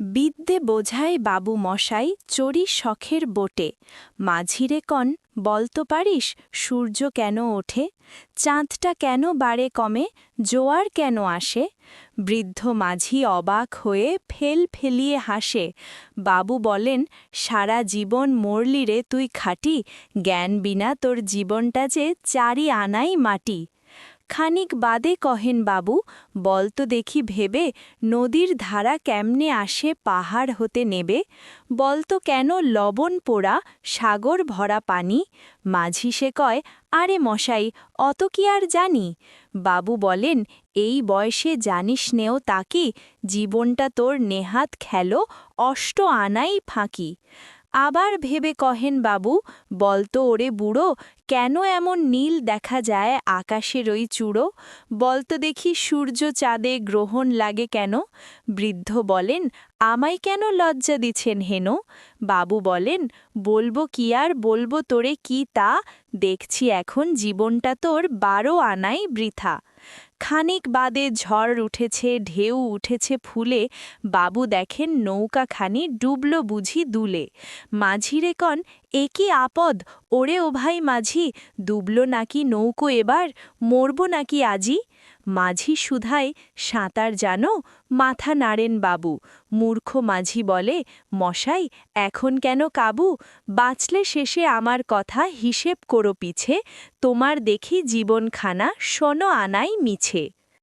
বিদ্যে বোঝায় বাবু মশাই চড়ি শখের বোটে। মাঝিরে কন বলতো পারিস সূর্য কেন ওঠে, চাঁদটা কেন বাড়ে কমে, জোয়ার কেন আসে। বৃদ্ধ মাঝি অবাক হয়ে ফেলিয়ে হাসে। বাবু বলেন, সারা জীবন মরলি রে তুই খাটি, জ্ঞান বিনা তোর জীবনটা যে চারি আনাই মাটি। খানিক বাদে কহেন বাবু, বলতো দেখি ভেবে, নদীর ধারা কেমনে আসে পাহাড় হতে নেবে, বলতো কেন লবণ পোড়া সাগর ভরা পানি। মাঝি সে কয়, আরে মশাই অত কি আর জানি। বাবু বলেন, এই বয়সে জানিস নেও তাকি, জীবনটা তোর নেহাত খেলো অষ্ট আনাই ফাঁকি। আবার ভেবে কহেন বাবু, বলতো ওরে বুড়ো, কেন এমন নীল দেখা যায় আকাশের ওই চূড়ো, বলতো দেখি সূর্য চাঁদে গ্রহণ লাগে কেন। বৃদ্ধ বলেন, আমায় কেন লজ্জা দিছেন হেন। বাবু বলেন, বলবো কি আর বলবো তোরে কি তা, দেখছি এখন জীবনটা তোর 12 আনাই বৃথা। খানিক বাদে ঝড় উঠেছে, ঢেউ উঠেছে ফুলে, বাবু দেখেন নৌকাখানি ডুবল বুঝি দুলে। মাঝিরে কন, এ কি আপদ, ওরে ও ভাই মাঝি, ডুবল নাকি নৌকো এবার, মরব নাকি আজি। মাঝি শুধায়, সাঁতার জানো, মাথা নাড়েন বাবু। মূর্খ মাঝি বলে, মশাই এখন কেন কাবু, বাঁচলে শেষে আমার কথা হিসেব করো পিছে, তোমার দেখি জীবনখানা শোনো আনাই মিছে।